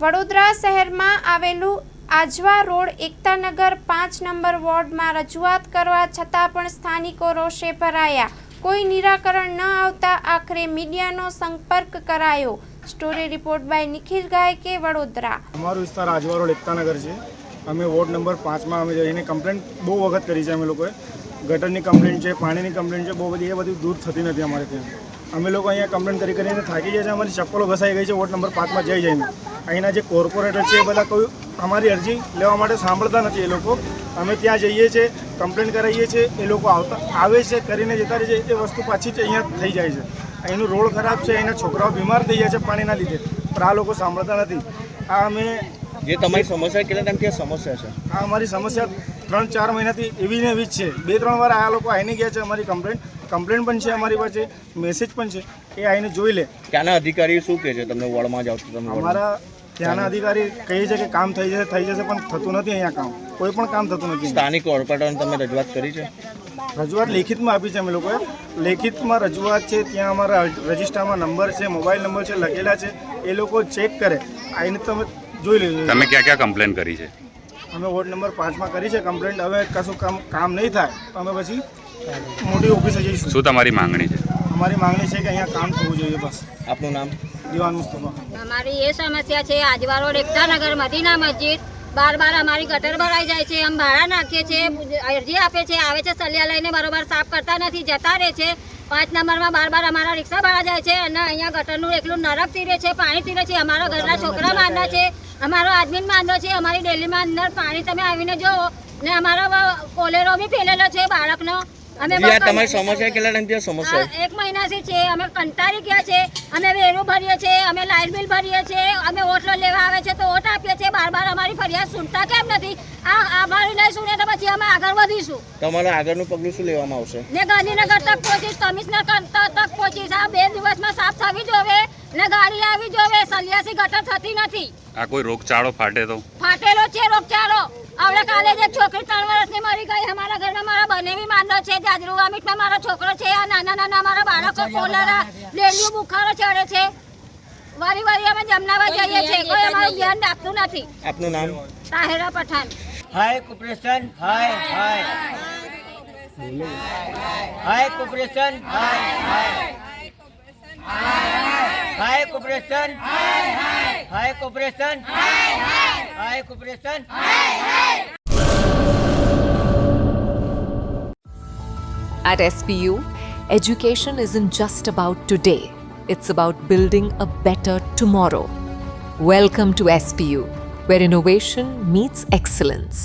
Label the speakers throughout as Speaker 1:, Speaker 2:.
Speaker 1: વડોદરા શહેરમાં આવેલું Ajwa road Ektanagar 5 number વોર્ડમાં રજૂઆત કરવા છતાં પણ સ્થાનિકો રોષે ભરાયા. કોઈ નિરાકરણ ન આવતા આખરે મીડિયાનો સંપર્ક કરાયો. Story report by Nikhil ગાયકે, Vadodara.
Speaker 2: અમારો વિસ્તાર આજવા રોડ એકતાનગર છે. અમે વોર્ડ નંબર 5માં અમે જઈને કમ્પ્લેન્ટ બહુ વખત કરી છે. અમે લોકોએ ગટરની કમ્પ્લેન્ટ છે, પાણીની કમ્પ્લેન્ટ છે, બહુ બધી એ બધી દૂર થતી નથી અમારે ત્યાં. અમે લોકો અહીંયા કમ્પ્લેન્ટ કરીને થાકી જાય છે. અમારી ચપ્પલો ઘસાઈ ગઈ છે વોર્ડ નંબર 5માં જઈને. અહીંના જે કોર્પોરેટર છે એ બધા કોઈ અમારી અરજી લેવા માટે સાંભળતા નથી. એ લોકો અમે ત્યાં જઈએ છીએ, કમ્પ્લેન્ટ કરાવીએ છીએ, એ લોકો આવે છે, કરીને જતા રહે છે. એ વસ્તુ પાછી જ અહીંયા થઈ જાય છે. અહીંનું રોડ ખરાબ છે, અહીંના છોકરાઓ બીમાર થઈ જાય છે પાણીના લીધે, પણ આ લોકો સાંભળતા નથી. આ અમે
Speaker 3: જે તમારી સમસ્યા કેટલા ટાઈમથી સમસ્યા છે?
Speaker 2: આ અમારી સમસ્યા 3-4 મહિનાથી એવી ને એવી જ છે. 2-3 વાર આ લોકો આવીને ગયા છે. અમારી કમ્પ્લેન્ટ પણ છે, અમારી પાસે મેસેજ પણ છે. એ આવીને જોઈ લે.
Speaker 3: ત્યાંના અધિકારી શું કહે છે તમને વોર્ડમાં જાવ તો?
Speaker 2: અમારા ત્યાંના અધિકારી કહે છે કે કામ થઈ જશે, પણ થતું નથી. અહીંયા કામ કોઈ પણ કામ થતું નથી.
Speaker 3: સ્થાનિક કોર્પોરેટરને તમે રજૂઆત કરી છે?
Speaker 2: રજૂઆત લેખિતમાં આપી છે અમે લોકોએ. લેખિતમાં રજૂઆત છે, ત્યાં અમારા રજિસ્ટરમાં નંબર છે, મોબાઈલ નંબર છે, લખેલા છે. એ લોકો ચેક કરે. આવીને તમે જોઈ લેજો.
Speaker 4: તમે ક્યાં ક્યાં કમ્પ્લેન કરી છે?
Speaker 2: અમે વોર્ડ નંબર 5માં કરી છે કમ્પ્લેન્ટ. હવે કશું કામ નહીં થાય તો અમે પછી મોટી ઓફિસે જઈશું.
Speaker 4: શું તમારી માંગણી છે?
Speaker 2: અમારી માંગણી છે કે અહીંયા કામ થવું જોઈએ, બસ.
Speaker 3: આપનું નામ?
Speaker 2: દીવાન મુસ્તફા.
Speaker 5: અમારી એ સમસ્યા છે આજવા રોડ એકતાનગર મદીના મસ્જિદ. બાર અમારી ગટર ભરાઈ જાય છે. અમે ભાડા નાખીએ છીએ, અરજી આપે છે, આવે છે સલિયા લઈને, બરોબર સાફ કરતા નથી, જતા રહે છે. 5 નંબરમાં બાર અમારા રિક્ષા ભાડા જાય છે અને અહીંયા ગટરનું એકલું નરક તીરે છે, પાણી તીરે છે. અમારા ઘરના છોકરા માંદા છે, અમારો આદમી માંદો છે. અમારી ડેલીમાં અંદર પાણી તમે આવીને જુઓ ને અમારો કોલેરો બી ફેલેલો છે બાળકનો. અમે
Speaker 3: તમારી સમસ્યા કેટલા ટાઈમથી સમસ્યા?
Speaker 5: 1 મહિનાથી છે. અમે કંટાળી ગયા છે. અમે વેરું ભરીએ છીએ, અમે લાઇટ બિલ ભરીએ છીએ, અમે ઓટલો લેવા આવે છે તો ઓટ આપીએ છીએ. બાર અમારી ફરિયાદ સુનતા કેમ નથી? આ અમારી નહીં સુને તો પછી અમે આગળ વધીશું.
Speaker 3: તમારા આગળનું પગલું શું લેવામાં આવશે?
Speaker 5: ને ગાંધીનગર તક પહોંચીશ, કમિશનર તક પહોંચીશ. આ 2 દિવસમાં સાફ થવી જોવે ને ગાડી આવી જોવે. સલિયાસી ગટર થતી નથી.
Speaker 4: આ કોઈ રોગચાળો ફાટે તો?
Speaker 5: ફાટેલો છે રોગચાળો. આવડે કાલે જ એક છોકરી 3 વર્ષની મરી ગઈ. અમારા ઘરમાં મારા બનેવી માંદો છે. જાજરૂ અમિતમાં મારો છોકરો છે. આ નાના મારા બાળકો કોલરા ડેન્ગ્યુ બુખારો ચડે છે. વારી અમે જમનાવા જઈએ છીએ, કોઈ અમારું ધ્યાન આપતું નથી.
Speaker 3: આપનું નામ?
Speaker 5: Tahera Pathan.
Speaker 6: Hi corporation, hi hi hi corporation, hi hi corporation, hi corporation, hi corporation.
Speaker 7: At SPU, education isn't just about today, it's about building a better tomorrow. Welcome to SPU, where innovation meets excellence.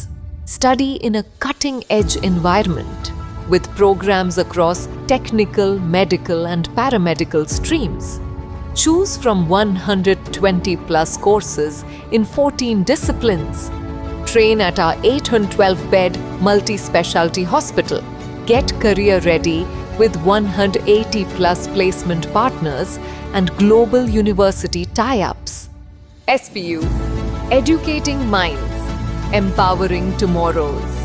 Speaker 7: Study in a cutting-edge environment with programs across technical, medical and paramedical streams. Choose from 120 plus courses in 14 disciplines. Train at our 812-bed multi-specialty hospital. Get career ready with 180 plus placement partners and global university tie-ups. SPU, educating minds, empowering tomorrows.